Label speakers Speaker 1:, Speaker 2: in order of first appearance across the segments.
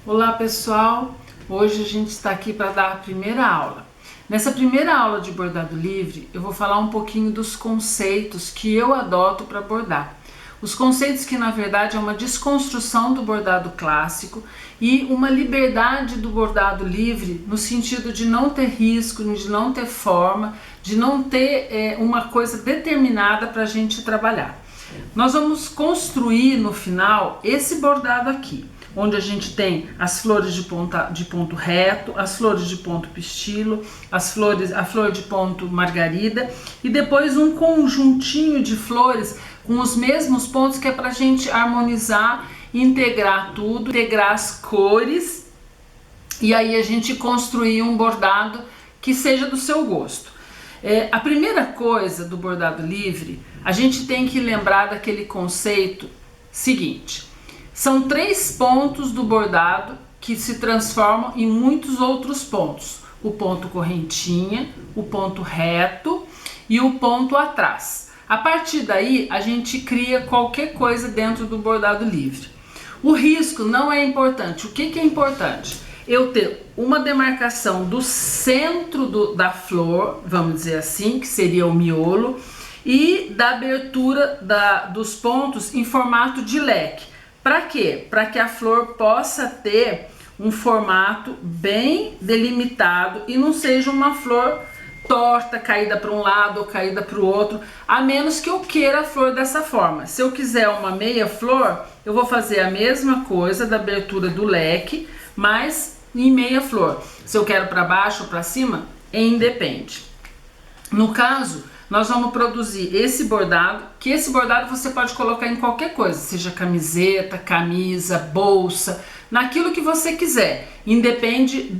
Speaker 1: Olá pessoal, hoje a gente está aqui para dar a primeira aula. Nessa primeira aula de bordado livre, eu vou falar um pouquinho dos conceitos que eu adoto para bordar. Os conceitos que na verdade é uma desconstrução do bordado clássico e uma liberdade do bordado livre no sentido de não ter risco, de não ter forma, de não ter uma coisa determinada para a gente trabalhar. Nós vamos construir no final esse bordado aqui, onde a gente tem as flores de ponto reto, as flores de ponto pistilo, a flor de ponto margarida e depois um conjuntinho de flores com os mesmos pontos que é para a gente harmonizar, integrar tudo, integrar as cores e aí a gente construir um bordado que seja do seu gosto. A primeira coisa do bordado livre, a gente tem que lembrar daquele conceito seguinte. São 3 pontos do bordado que se transformam em muitos outros pontos. O ponto correntinha, o ponto reto e o ponto atrás. A partir daí, a gente cria qualquer coisa dentro do bordado livre. O risco não é importante. O que é importante? Eu ter uma demarcação do centro da flor, vamos dizer assim, que seria o miolo, e da abertura dos pontos em formato de leque. Para quê? Para que a flor possa ter um formato bem delimitado e não seja uma flor torta, caída para um lado ou caída para o outro, a menos que eu queira a flor dessa forma. Se eu quiser uma meia flor, eu vou fazer a mesma coisa da abertura do leque, mas em meia flor. Se eu quero para baixo ou para cima, independe. No caso, nós vamos produzir esse bordado, que esse bordado você pode colocar em qualquer coisa, seja camiseta, camisa, bolsa, naquilo que você quiser, independe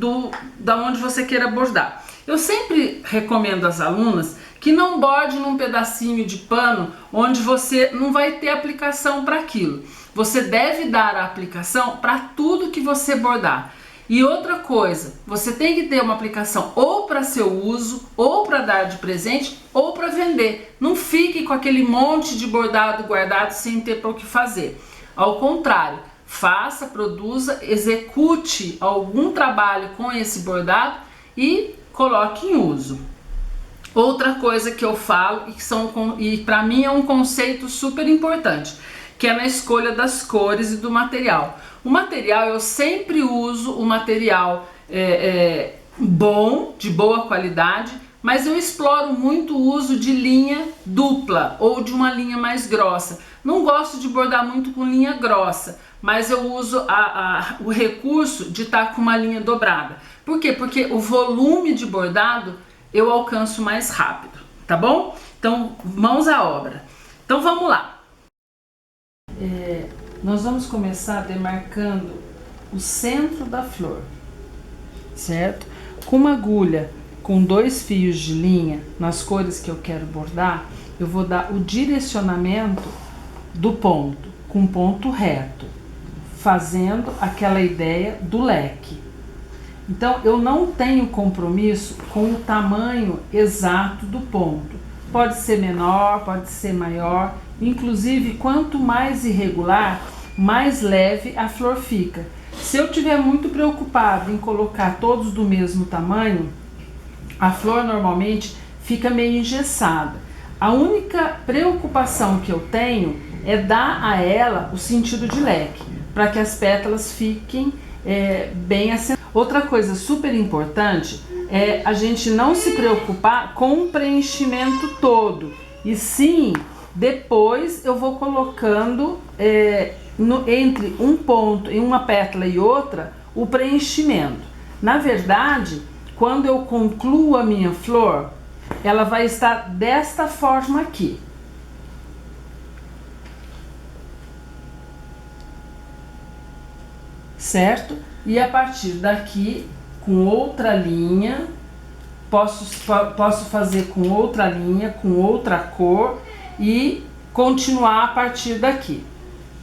Speaker 1: da onde você queira bordar. Eu sempre recomendo às alunas que não borde num pedacinho de pano onde você não vai ter aplicação para aquilo. Você deve dar a aplicação para tudo que você bordar. E outra coisa, você tem que ter uma aplicação ou para seu uso, ou para dar de presente, ou para vender. Não fique com aquele monte de bordado guardado sem ter para o que fazer. Ao contrário, faça, produza, execute algum trabalho com esse bordado e coloque em uso. Outra coisa que eu falo e para mim é um conceito super importante, que é na escolha das cores e do material. O material, eu sempre uso o material bom, de boa qualidade, mas eu exploro muito o uso de linha dupla ou de uma linha mais grossa. Não gosto de bordar muito com linha grossa, mas eu uso o recurso de estar com uma linha dobrada. Por quê? Porque o volume de bordado eu alcanço mais rápido, tá bom? Então, mãos à obra. Então, vamos lá. Nós vamos começar demarcando o centro da flor, certo? Com uma agulha com 2 fios de linha nas cores que eu quero bordar, eu vou dar o direcionamento do ponto com ponto reto, fazendo aquela ideia do leque. Então, eu não tenho compromisso com o tamanho exato do ponto. Pode ser menor, pode ser maior. Inclusive, quanto mais irregular, mais leve a flor fica. Se eu estiver muito preocupado em colocar todos do mesmo tamanho, a flor normalmente fica meio engessada. A única preocupação que eu tenho é dar a ela o sentido de leque, para que as pétalas fiquem bem assentadas. Outra coisa super importante é a gente não se preocupar com o preenchimento todo, e sim, depois eu vou colocando entre um ponto, em uma pétala e outra, o preenchimento. Na verdade, quando eu concluo a minha flor, ela vai estar desta forma aqui. Certo? E a partir daqui, com outra linha, posso fazer com outra linha, com outra cor e continuar a partir daqui.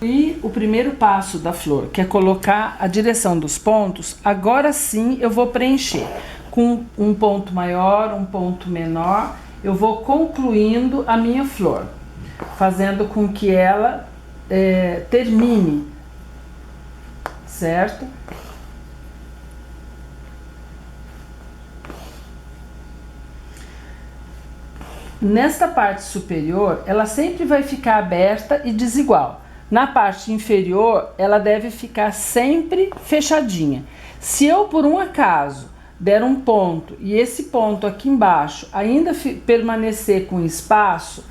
Speaker 1: E o primeiro passo da flor, que é colocar a direção dos pontos, agora sim eu vou preencher. Com um ponto maior, um ponto menor, eu vou concluindo a minha flor, fazendo com que ela termine, certo? nesta parte superior, ela sempre vai ficar aberta e desigual. Na parte inferior, ela deve ficar sempre fechadinha. Se eu, por um acaso, der um ponto e esse ponto aqui embaixo ainda permanecer com espaço,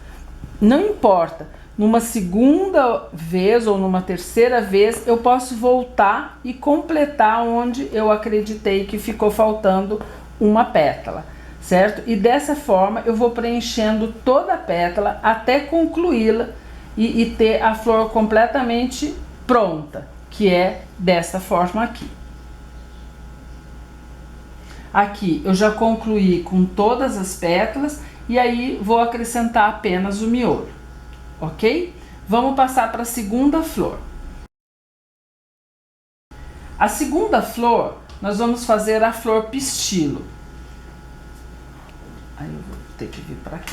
Speaker 1: não importa. Numa segunda vez ou numa terceira vez, eu posso voltar e completar onde eu acreditei que ficou faltando uma pétala, certo? E dessa forma eu vou preenchendo toda a pétala até concluí-la e ter a flor completamente pronta, que é dessa forma aqui. Aqui eu já concluí com todas as pétalas e aí vou acrescentar apenas o miolo, ok? Vamos passar para a segunda flor. A segunda flor, nós vamos fazer a flor pistilo. Aí eu vou ter que vir para cá.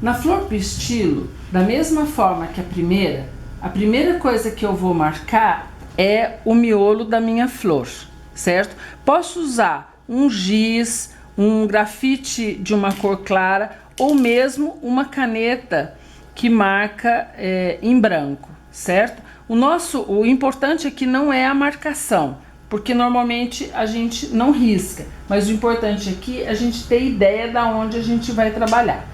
Speaker 1: Na flor pistilo, da mesma forma que a primeira coisa que eu vou marcar é o miolo da minha flor, certo? Posso usar um giz, um grafite de uma cor clara ou mesmo uma caneta que marca em branco, certo? O importante aqui não é a marcação, porque normalmente a gente não risca, mas o importante aqui é a gente ter ideia da onde a gente vai trabalhar.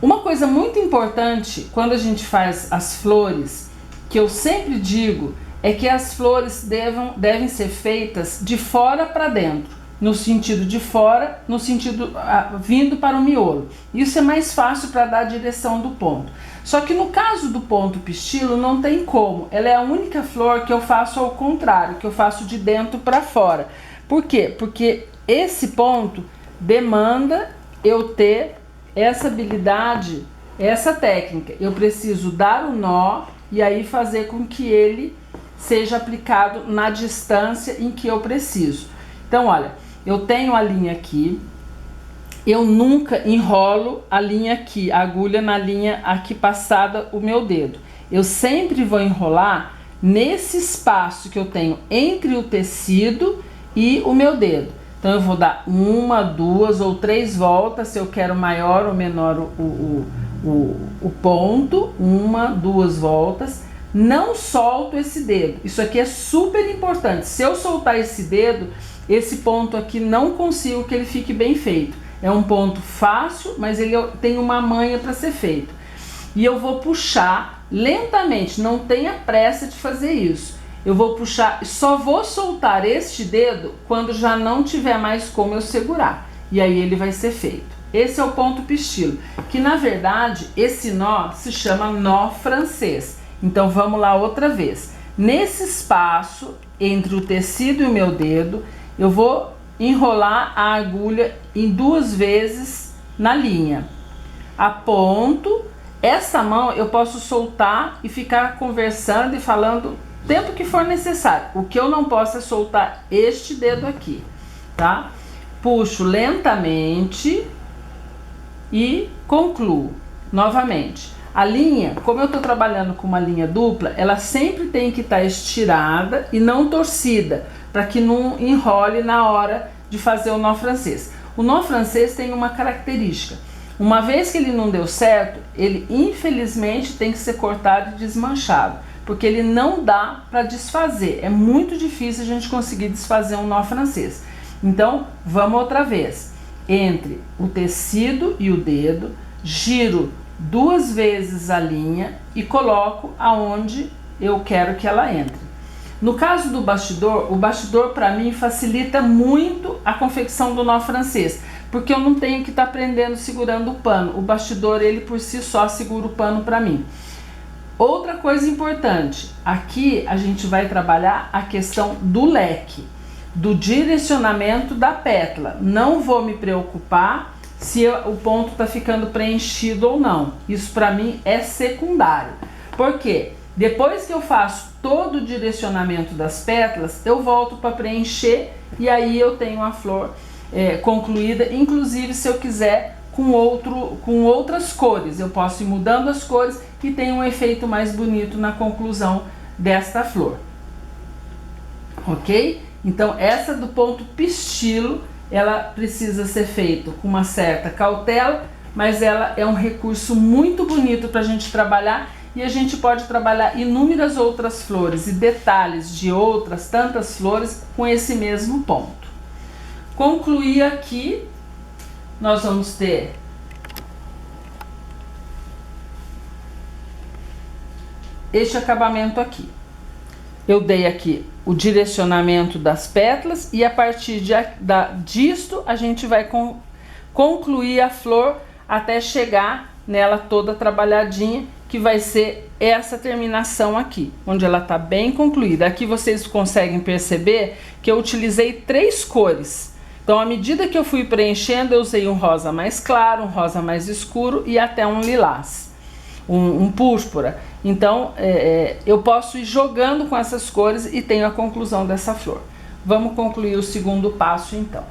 Speaker 1: Uma coisa muito importante quando a gente faz as flores, que eu sempre digo, é que as flores devem ser feitas de fora para dentro, no sentido de fora, no sentido vindo para o miolo. Isso é mais fácil para dar a direção do ponto. Só que no caso do ponto pistilo não tem como, ela é a única flor que eu faço ao contrário, que eu faço de dentro para fora. Por quê? Porque esse ponto demanda eu ter essa habilidade, essa técnica. Eu preciso dar o nó e aí fazer com que ele seja aplicado na distância em que eu preciso. Então, olha, eu tenho a linha aqui, eu nunca enrolo a linha aqui, a agulha na linha aqui passada o meu dedo. Eu sempre vou enrolar nesse espaço que eu tenho entre o tecido e o meu dedo. Então, eu vou dar 1, 2 ou 3 voltas, se eu quero maior ou menor o ponto, 1, 2 voltas. Não solto esse dedo, isso aqui é super importante. Se eu soltar esse dedo, esse ponto aqui não consigo que ele fique bem feito. É um ponto fácil, mas ele tem uma manha para ser feito. E eu vou puxar lentamente, não tenha pressa de fazer isso. Eu vou puxar, só vou soltar este dedo quando já não tiver mais como eu segurar. E aí ele vai ser feito. Esse é o ponto pistilo, que na verdade esse nó se chama nó francês. Então vamos lá outra vez. Nesse espaço entre o tecido e o meu dedo, eu vou enrolar a agulha em 2 vezes na linha. Aponto, essa mão eu posso soltar e ficar conversando e falando o tempo que for necessário. O que eu não posso é soltar este dedo aqui, tá? Puxo lentamente e concluo novamente. A linha, como eu estou trabalhando com uma linha dupla, ela sempre tem que estar estirada e não torcida, para que não enrole na hora de fazer o nó francês. O nó francês tem uma característica. Uma vez que ele não deu certo, ele infelizmente tem que ser cortado e desmanchado, porque ele não dá para desfazer. É muito difícil a gente conseguir desfazer um nó francês. Então, vamos outra vez. Entre o tecido e o dedo, giro 2 vezes a linha e coloco aonde eu quero que ela entre. No caso do bastidor, o bastidor para mim facilita muito a confecção do nó francês, porque eu não tenho que estar prendendo, segurando o pano. O bastidor, ele por si só segura o pano para mim. Outra coisa importante, aqui a gente vai trabalhar a questão do leque, do direcionamento da pétala. Não vou me preocupar se o ponto está ficando preenchido ou não. Isso para mim é secundário. Por quê? Depois que eu faço todo o direcionamento das pétalas, eu volto para preencher e aí eu tenho a flor concluída, inclusive se eu quiser com outras cores, eu posso ir mudando as cores e tem um efeito mais bonito na conclusão desta flor, ok? Então essa do ponto pistilo, ela precisa ser feita com uma certa cautela, mas ela é um recurso muito bonito para a gente trabalhar, e a gente pode trabalhar inúmeras outras flores e detalhes de outras tantas flores com esse mesmo ponto. Concluir aqui, nós vamos ter este acabamento aqui. Eu dei aqui o direcionamento das pétalas e a partir disto a gente vai concluir a flor até chegar nela toda trabalhadinha, que vai ser essa terminação aqui, onde ela tá bem concluída. Aqui vocês conseguem perceber que eu utilizei 3 cores. Então, à medida que eu fui preenchendo, eu usei um rosa mais claro, um rosa mais escuro e até um lilás, um púrpura. Então, eu posso ir jogando com essas cores e tenho a conclusão dessa flor. Vamos concluir o segundo passo, então.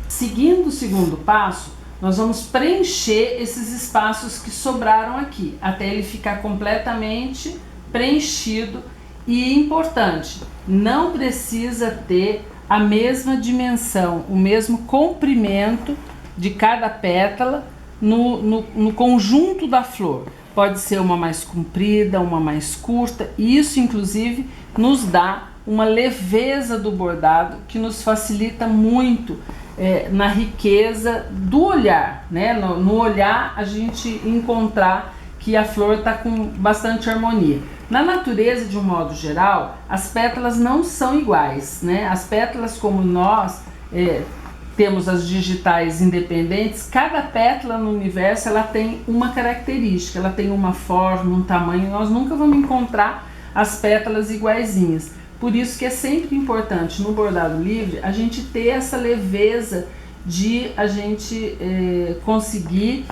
Speaker 1: Seguindo o segundo passo, nós vamos preencher esses espaços que sobraram aqui, até ele ficar completamente preenchido. E importante, não precisa ter a mesma dimensão, o mesmo comprimento de cada pétala no conjunto da flor. Pode ser uma mais comprida, uma mais curta, e isso inclusive nos dá uma leveza do bordado que nos facilita muito na riqueza do olhar, né? No olhar a gente encontrar que a flor está com bastante harmonia. Na natureza, de um modo geral, as pétalas não são iguais, né? As pétalas, como nós temos as digitais independentes, cada pétala no universo ela tem uma característica, ela tem uma forma, um tamanho. Nós nunca vamos encontrar as pétalas iguaizinhas. Por isso que é sempre importante no bordado livre a gente ter essa leveza de a gente conseguir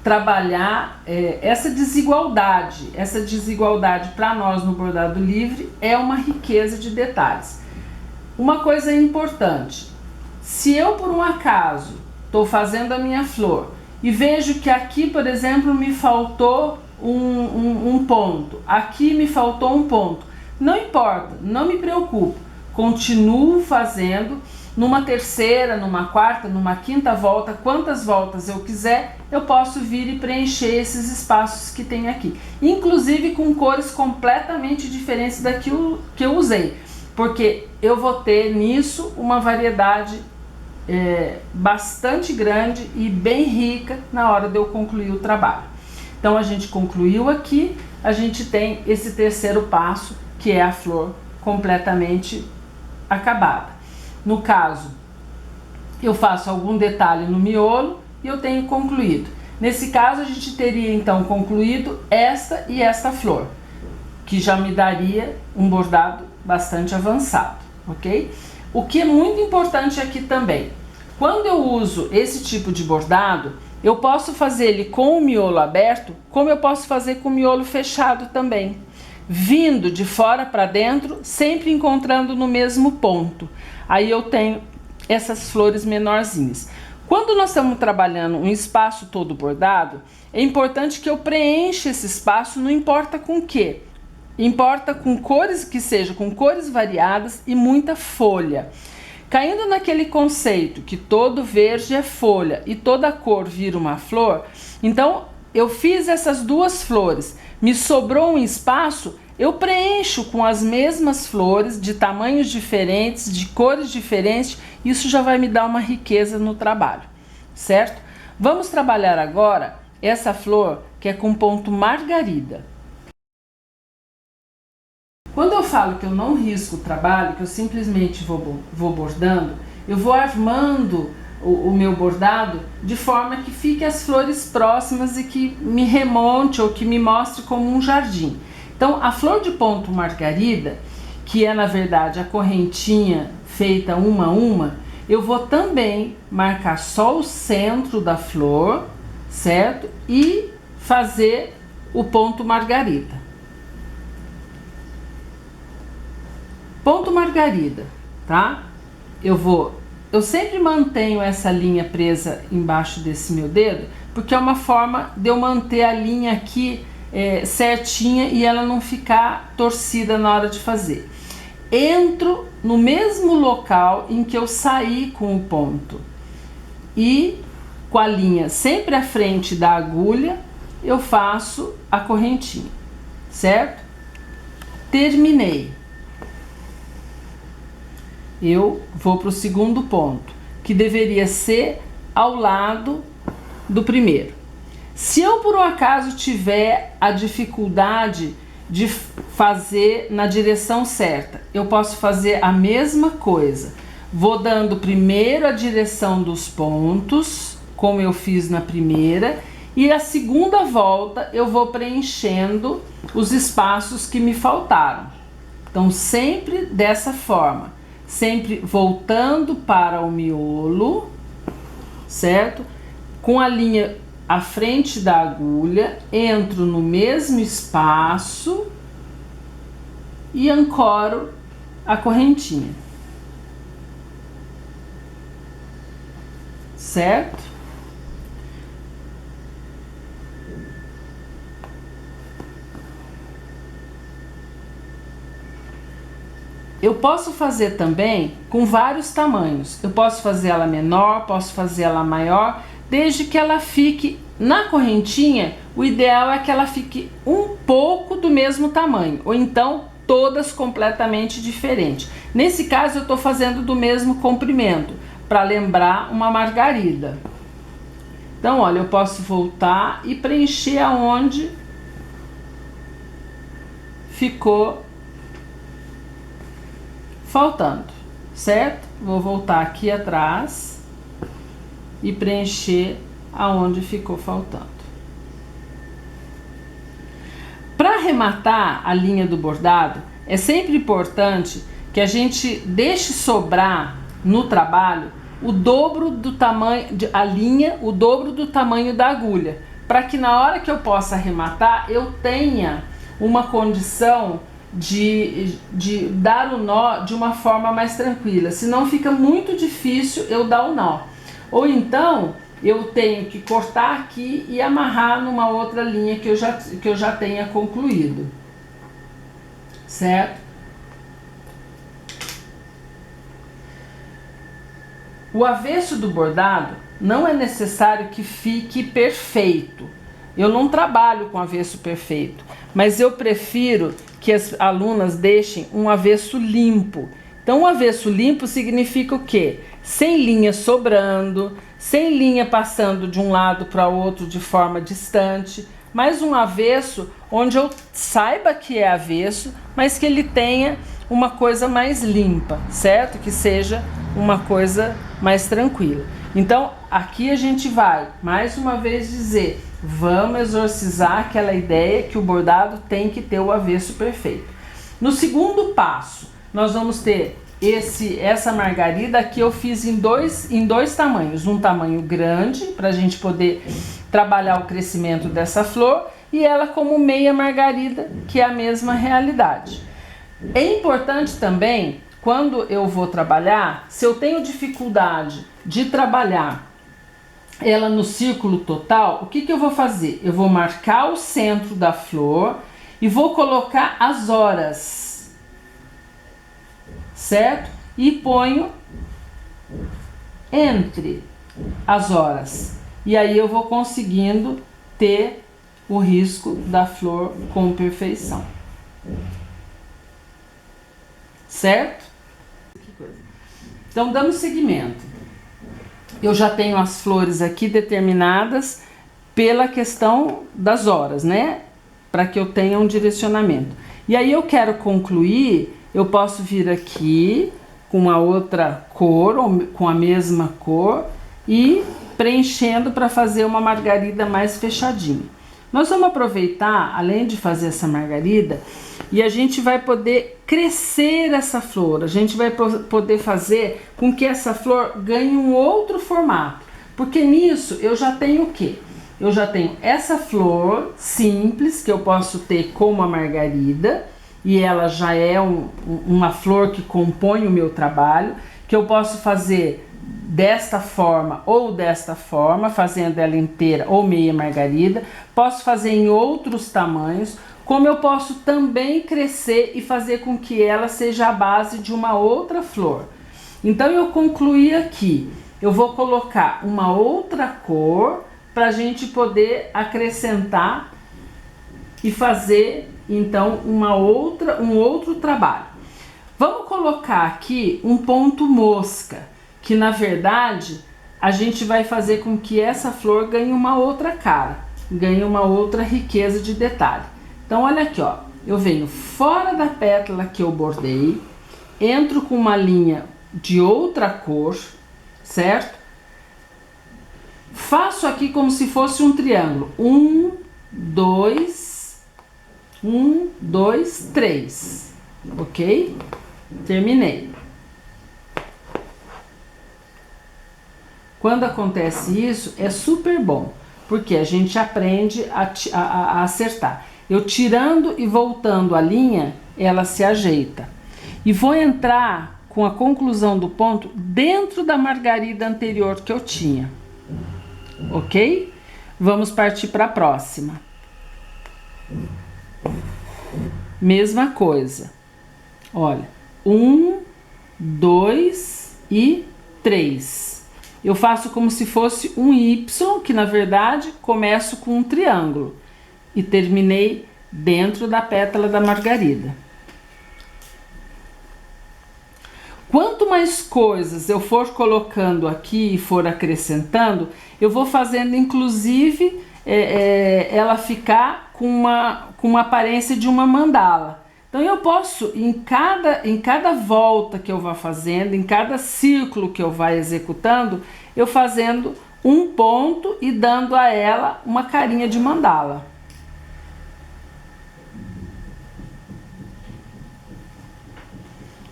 Speaker 1: trabalhar essa desigualdade. Essa desigualdade para nós no bordado livre é uma riqueza de detalhes. Uma coisa importante, se eu por um acaso estou fazendo a minha flor e vejo que aqui, por exemplo, me faltou um ponto, aqui me faltou um ponto, não importa, não me preocupo, continuo fazendo numa terceira, numa quarta, numa quinta volta, quantas voltas eu quiser, eu posso vir e preencher esses espaços que tem aqui, inclusive com cores completamente diferentes daquilo que eu usei, porque eu vou ter nisso uma variedade bastante grande e bem rica na hora de eu concluir o trabalho. Então a gente concluiu aqui, a gente tem esse terceiro passo, que é a flor completamente acabada. No caso, eu faço algum detalhe no miolo e eu tenho concluído. Nesse caso, a gente teria então concluído esta e esta flor, que já me daria um bordado bastante avançado, ok? O que é muito importante aqui também, quando eu uso esse tipo de bordado, eu posso fazer ele com o miolo aberto, como eu posso fazer com o miolo fechado também, vindo de fora para dentro, sempre encontrando no mesmo ponto. Aí eu tenho essas flores menorzinhas. Quando nós estamos trabalhando um espaço todo bordado, é importante que eu preencha esse espaço, não importa com o que. Importa com cores, que seja com cores variadas e muita folha. Caindo naquele conceito que todo verde é folha e toda cor vira uma flor, então eu fiz essas duas flores, me sobrou um espaço, eu preencho com as mesmas flores, de tamanhos diferentes, de cores diferentes, isso já vai me dar uma riqueza no trabalho, certo? Vamos trabalhar agora essa flor que é com ponto margarida. Quando eu falo que eu não risco o trabalho, que eu simplesmente vou bordando, eu vou armando o meu bordado de forma que fique as flores próximas e que me remonte ou que me mostre como um jardim. Então, a flor de ponto margarida, que é na verdade a correntinha feita uma a uma, eu vou também marcar só o centro da flor, certo? E fazer o ponto margarida. Ponto margarida, tá? Eu vou eu sempre mantenho essa linha presa embaixo desse meu dedo, porque é uma forma de eu manter a linha aqui certinha e ela não ficar torcida na hora de fazer. Entro no mesmo local em que eu saí com o ponto e com a linha sempre à frente da agulha eu faço a correntinha, certo? Terminei. Eu vou para o segundo ponto, que deveria ser ao lado do primeiro. Se eu por um acaso tiver a dificuldade de fazer na direção certa, eu posso fazer a mesma coisa. Vou dando primeiro a direção dos pontos, como eu fiz na primeira, e a segunda volta eu vou preenchendo os espaços que me faltaram. Então sempre dessa forma, sempre voltando para o miolo, certo? Com a linha à frente da agulha, entro no mesmo espaço e ancoro a correntinha, certo? Eu posso fazer também com vários tamanhos. Eu posso fazer ela menor, posso fazer ela maior, desde que ela fique na correntinha. O ideal é que ela fique um pouco do mesmo tamanho, ou então todas completamente diferentes. Nesse caso eu estou fazendo do mesmo comprimento, para lembrar uma margarida. Então olha, eu posso voltar e preencher aonde ficou faltando, certo? Vou voltar aqui atrás e preencher aonde ficou faltando. Para arrematar a linha do bordado, é sempre importante que a gente deixe sobrar no trabalho o dobro do tamanho, a linha, o dobro do tamanho da agulha, para que na hora que eu possa arrematar, eu tenha uma condição de dar o nó de uma forma mais tranquila, senão fica muito difícil eu dar o nó. Ou então eu tenho que cortar aqui e amarrar numa outra linha que eu já tenha concluído, certo? O avesso do bordado não é necessário que fique perfeito. Eu não trabalho com avesso perfeito, mas eu prefiro que as alunas deixem um avesso limpo. Então, um avesso limpo significa o quê? Sem linha sobrando, sem linha passando de um lado para o outro de forma distante, mas um avesso onde eu saiba que é avesso, mas que ele tenha uma coisa mais limpa, certo? Que seja uma coisa mais tranquila. Então, aqui a gente vai, mais uma vez, dizer, vamos exorcizar aquela ideia que o bordado tem que ter o avesso perfeito. No segundo passo, nós vamos ter essa margarida que eu fiz em dois tamanhos. Um tamanho grande, para a gente poder trabalhar o crescimento dessa flor, e ela como meia margarida, que é a mesma realidade. É importante também, quando eu vou trabalhar, se eu tenho dificuldade de trabalhar ela no círculo total, o que eu vou fazer? Eu vou marcar o centro da flor e vou colocar as horas, certo? E ponho entre as horas. E aí eu vou conseguindo ter o risco da flor com perfeição. Certo? Então, dando seguimento. Eu já tenho as flores aqui determinadas pela questão das horas, né? Para que eu tenha um direcionamento. E aí eu quero concluir, eu posso vir aqui com uma outra cor, ou com a mesma cor, e preenchendo para fazer uma margarida mais fechadinha. Nós vamos aproveitar, além de fazer essa margarida, e a gente vai poder crescer essa flor, a gente vai poder fazer com que essa flor ganhe um outro formato. Porque nisso eu já tenho o quê? Eu já tenho essa flor simples, que eu posso ter como a margarida, e ela já é uma flor que compõe o meu trabalho, que eu posso fazer desta forma ou desta forma, fazendo ela inteira ou meia margarida. Posso fazer em outros tamanhos, como eu posso também crescer e fazer com que ela seja a base de uma outra flor. Então eu concluí aqui, eu vou colocar uma outra cor para a gente poder acrescentar e fazer então um outro trabalho. Vamos colocar aqui um ponto mosca, que na verdade a gente vai fazer com que essa flor ganhe uma outra cara, ganhe uma outra riqueza de detalhe. Então olha aqui, ó, eu venho fora da pétala que eu bordei, entro com uma linha de outra cor, certo? Faço aqui como se fosse um triângulo. 1, 2, 1, 2, 3. Ok? Terminei. Quando acontece isso, é super bom, porque a gente aprende a acertar. Eu tirando e voltando a linha, ela se ajeita. E vou entrar com a conclusão do ponto dentro da margarida anterior que eu tinha. Ok? Vamos partir para a próxima. Mesma coisa. Olha, 1, 2 e 3. Eu faço como se fosse um Y, que na verdade começo com um triângulo e terminei dentro da pétala da margarida. Quanto mais coisas eu for colocando aqui e for acrescentando, eu vou fazendo inclusive ela ficar com uma aparência de uma mandala. Então eu posso, em cada volta que eu vá fazendo, em cada círculo que eu vá executando, eu fazendo um ponto e dando a ela uma carinha de mandala.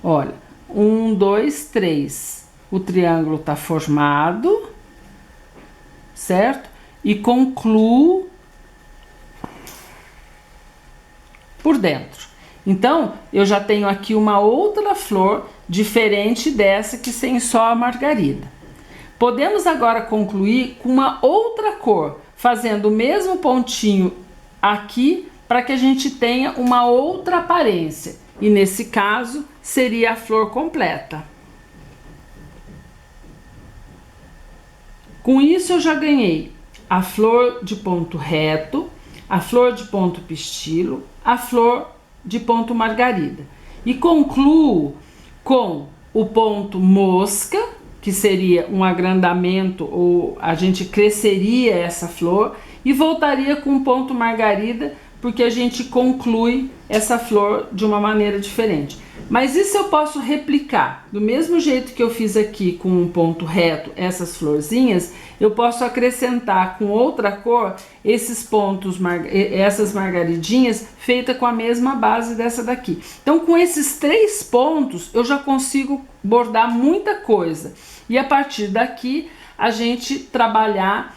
Speaker 1: Olha, 1, 2, 3. O triângulo está formado, certo? E concluo por dentro. Então, eu já tenho aqui uma outra flor diferente dessa que tem só a margarida. Podemos agora concluir com uma outra cor, fazendo o mesmo pontinho aqui para que a gente tenha uma outra aparência. E nesse caso, seria a flor completa. Com isso eu já ganhei a flor de ponto reto, a flor de ponto pistilo, a flor de ponto margarida. E concluo com o ponto mosca, que seria um agrandamento, ou a gente cresceria essa flor, e voltaria com o ponto margarida, porque a gente conclui essa flor de uma maneira diferente. Mas isso eu posso replicar. Do mesmo jeito que eu fiz aqui com um ponto reto essas florzinhas, eu posso acrescentar com outra cor esses pontos, essas margaridinhas feitas com a mesma base dessa daqui. Então com esses 3 pontos eu já consigo bordar muita coisa. E a partir daqui a gente trabalhar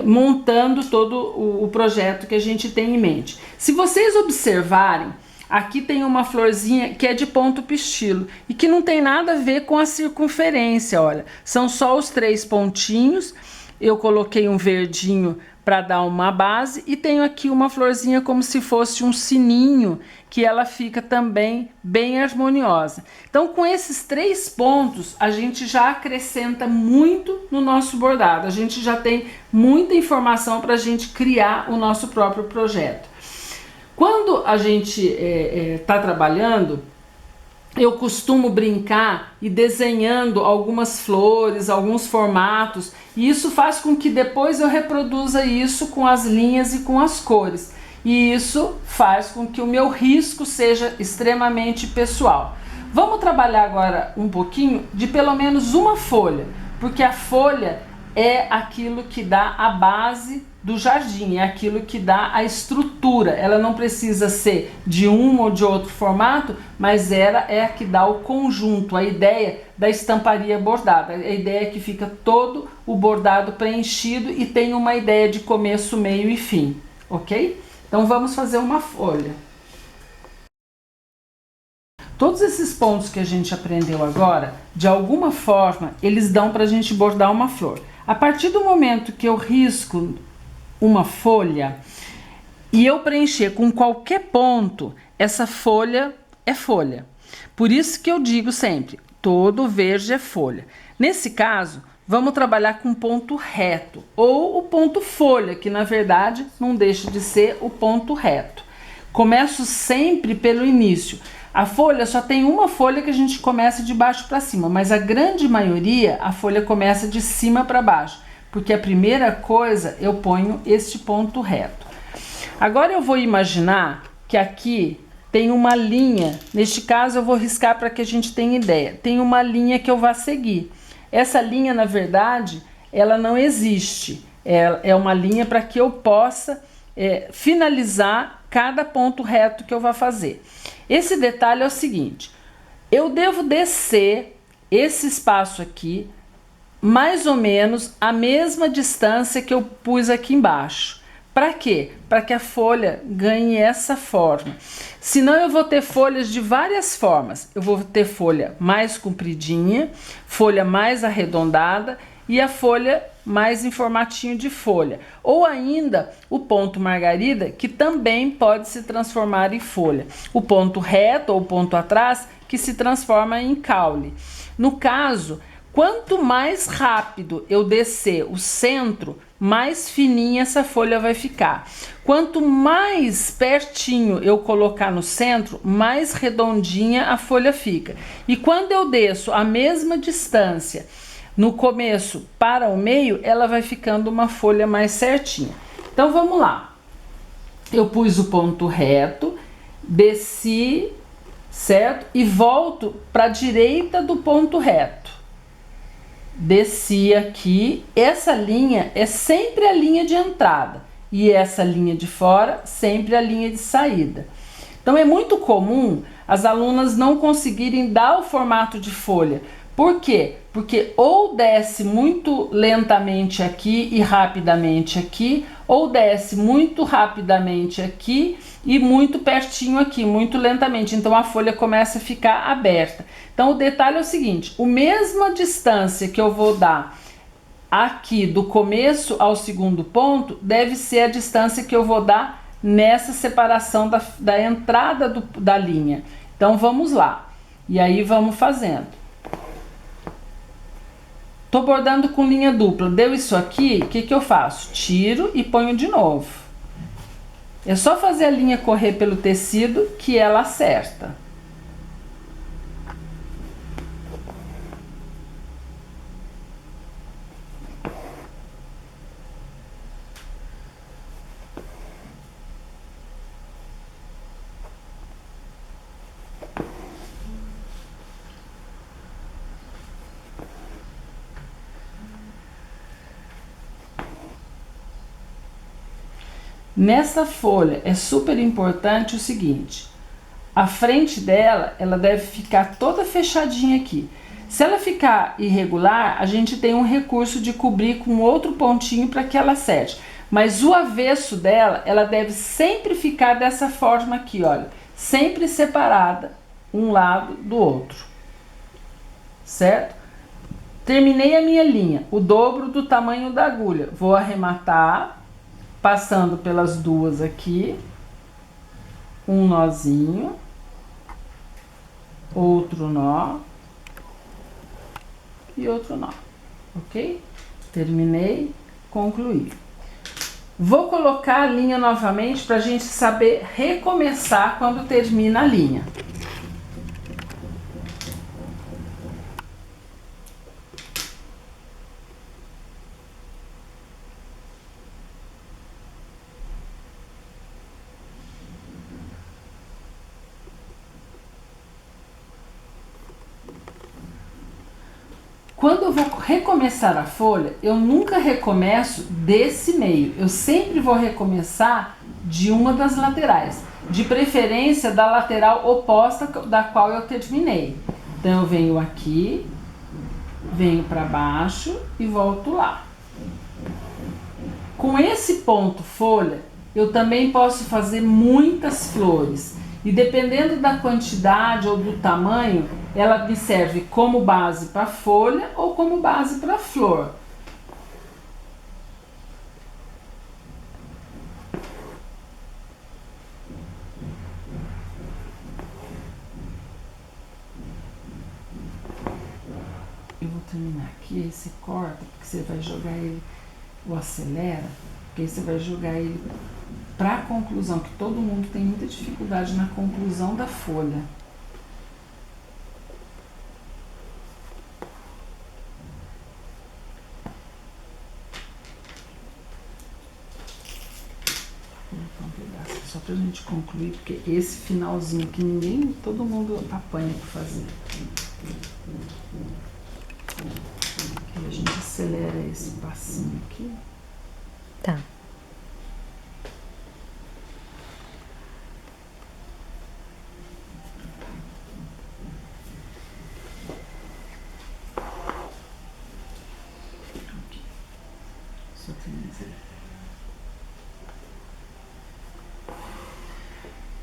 Speaker 1: montando todo o projeto que a gente tem em mente. Se vocês observarem, aqui tem uma florzinha que é de ponto pistilo e que não tem nada a ver com a circunferência, olha. São só os 3 pontinhos, eu coloquei um verdinho para dar uma base e tenho aqui uma florzinha como se fosse um sininho, que ela fica também bem harmoniosa. Então com esses 3 pontos a gente já acrescenta muito no nosso bordado, a gente já tem muita informação para a gente criar o nosso próprio projeto. Quando a gente está trabalhando, eu costumo brincar e desenhando algumas flores, alguns formatos, e isso faz com que depois eu reproduza isso com as linhas e com as cores. E isso faz com que o meu risco seja extremamente pessoal. Vamos trabalhar agora um pouquinho de pelo menos uma folha, porque a folha é aquilo que dá a base do jardim, é aquilo que dá a estrutura. Ela não precisa ser de um ou de outro formato, mas ela é a que dá o conjunto, a ideia da estamparia bordada. A ideia é que fica todo o bordado preenchido e tem uma ideia de começo, meio e fim, ok? Então vamos fazer uma folha. Todos esses pontos que a gente aprendeu agora, de alguma forma, eles dão para a gente bordar uma flor. A partir do momento que eu risco uma folha e eu preencher com qualquer ponto, essa folha é folha. Por isso que eu digo sempre, todo verde é folha. Nesse caso, vamos trabalhar com ponto reto ou o ponto folha, que na verdade não deixa de ser o ponto reto. Começo sempre pelo início. A folha só tem uma folha que a gente começa de baixo para cima, mas a grande maioria a folha começa de cima para baixo, porque a primeira coisa eu ponho este ponto reto. Agora eu vou imaginar que aqui tem uma linha, neste caso eu vou riscar para que a gente tenha ideia, tem uma linha que eu vá seguir. Essa linha, na verdade, ela não existe, é uma linha para que eu possa finalizar cada ponto reto que eu vá fazer. Esse detalhe é o seguinte, eu devo descer esse espaço aqui, mais ou menos a mesma distância que eu pus aqui embaixo. Para quê? Para que a folha ganhe essa forma. Senão eu vou ter folhas de várias formas. Eu vou ter folha mais compridinha, folha mais arredondada e a folha mais em formatinho de folha. Ou ainda o ponto margarida, que também pode se transformar em folha. O ponto reto ou ponto atrás, que se transforma em caule. No caso, quanto mais rápido eu descer o centro, mais fininha essa folha vai ficar. Quanto mais pertinho eu colocar no centro, mais redondinha a folha fica. E quando eu desço a mesma distância no começo para o meio, ela vai ficando uma folha mais certinha. Então vamos lá. Eu pus o ponto reto, desci, certo? E volto para a direita do ponto reto. Desci aqui, essa linha é sempre a linha de entrada e essa linha de fora sempre a linha de saída. Então é muito comum as alunas não conseguirem dar o formato de folha. Por quê? Porque ou desce muito lentamente aqui e rapidamente aqui, ou desce muito rapidamente aqui e muito pertinho aqui, muito lentamente. Então a folha começa a ficar aberta. Então o detalhe é o seguinte, a mesma distância que eu vou dar aqui do começo ao segundo ponto, deve ser a distância que eu vou dar nessa separação da entrada da linha. Então vamos lá. E aí vamos fazendo. Tô bordando com linha dupla, deu isso aqui, o que que eu faço? Tiro e ponho de novo. É só fazer a linha correr pelo tecido que ela acerta. Nessa folha é super importante o seguinte, a frente dela, ela deve ficar toda fechadinha aqui. Se ela ficar irregular, a gente tem um recurso de cobrir com outro pontinho para que ela acerte. Mas o avesso dela, ela deve sempre ficar dessa forma aqui, olha, sempre separada um lado do outro, certo? Terminei a minha linha, o dobro do tamanho da agulha, vou arrematar passando pelas duas aqui, um nozinho, outro nó e outro nó, ok? Terminei, concluí. Vou colocar a linha novamente para a gente saber recomeçar quando termina a linha. Quando eu vou recomeçar a folha, eu nunca recomeço desse meio, eu sempre vou recomeçar de uma das laterais, de preferência da lateral oposta da qual eu terminei. Então eu venho aqui, venho para baixo e volto lá. Com esse ponto folha, eu também posso fazer muitas flores. E dependendo da quantidade ou do tamanho, ela me serve como base para folha ou como base para flor. Eu vou terminar aqui, aí você corta, porque você vai jogar ele, ou acelera, porque aí você vai jogar ele para a conclusão, que todo mundo tem muita dificuldade na conclusão da folha. Vou colocar um pedaço só pra gente concluir, porque esse finalzinho aqui todo mundo apanha para fazer. Aí a gente acelera esse passinho aqui.
Speaker 2: Tá.
Speaker 1: Só tem.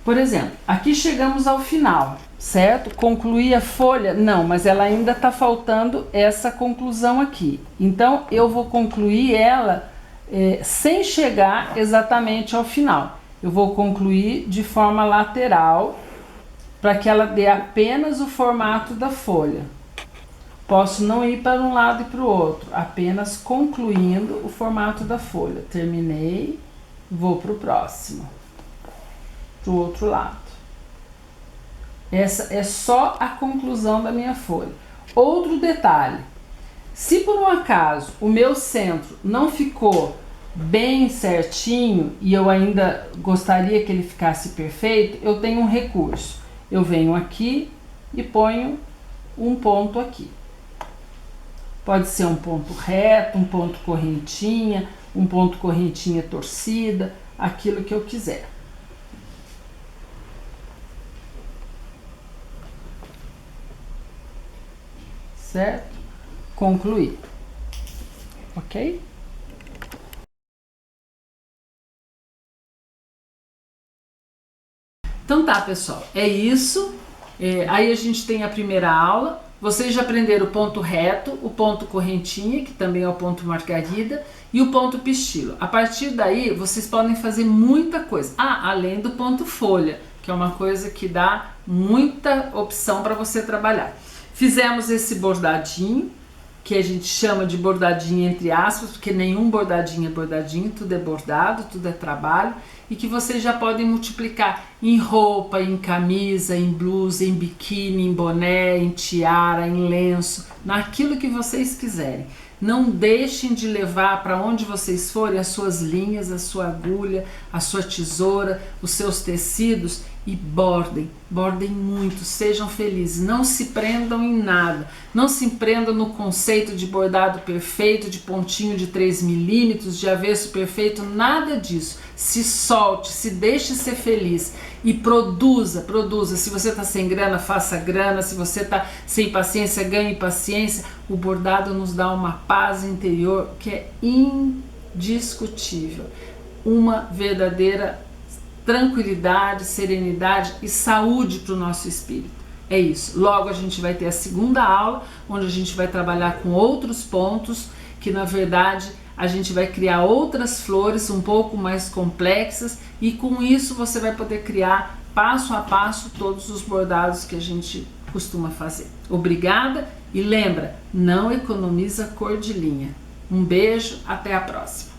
Speaker 1: Por exemplo, aqui chegamos ao final, certo? Concluí a folha? Não, mas ela ainda está faltando essa conclusão aqui. Então, eu vou concluir ela sem chegar exatamente ao final. Eu vou concluir de forma lateral, para que ela dê apenas o formato da folha. Posso não ir para um lado e para o outro, apenas concluindo o formato da folha. Terminei, vou para o próximo. Do outro lado. Essa é só a conclusão da minha folha. Outro detalhe, se por um acaso o meu centro não ficou bem certinho e eu ainda gostaria que ele ficasse perfeito, eu tenho um recurso. Eu venho aqui e ponho um ponto aqui. Pode ser um ponto reto, um ponto correntinha torcida, aquilo que eu quiser. Certo? Concluir. Ok? Então tá, pessoal, é isso. Aí a gente tem a primeira aula. Vocês já aprenderam o ponto reto, o ponto correntinha, que também é o ponto margarida, e o ponto pistilo. A partir daí, vocês podem fazer muita coisa. Além do ponto folha, que é uma coisa que dá muita opção para você trabalhar. Fizemos esse bordadinho, que a gente chama de bordadinho entre aspas, porque nenhum bordadinho é bordadinho, tudo é bordado, tudo é trabalho, e que vocês já podem multiplicar em roupa, em camisa, em blusa, em biquíni, em boné, em tiara, em lenço, naquilo que vocês quiserem. Não deixem de levar para onde vocês forem as suas linhas, a sua agulha, a sua tesoura, os seus tecidos e bordem muito, sejam felizes, não se prendam em nada, não se prendam no conceito de bordado perfeito, de pontinho de 3 milímetros, de avesso perfeito, nada disso. Se solte, se deixe ser feliz e produza. Se você está sem grana, faça grana, se você está sem paciência, ganhe paciência. O bordado nos dá uma paz interior que é indiscutível, uma verdadeira tranquilidade, serenidade e saúde para o nosso espírito. É isso. Logo a gente vai ter a segunda aula, onde a gente vai trabalhar com outros pontos, que na verdade a gente vai criar outras flores um pouco mais complexas, e com isso você vai poder criar passo a passo todos os bordados que a gente costuma fazer. Obrigada e lembra, não economiza cor de linha. Um beijo, até a próxima.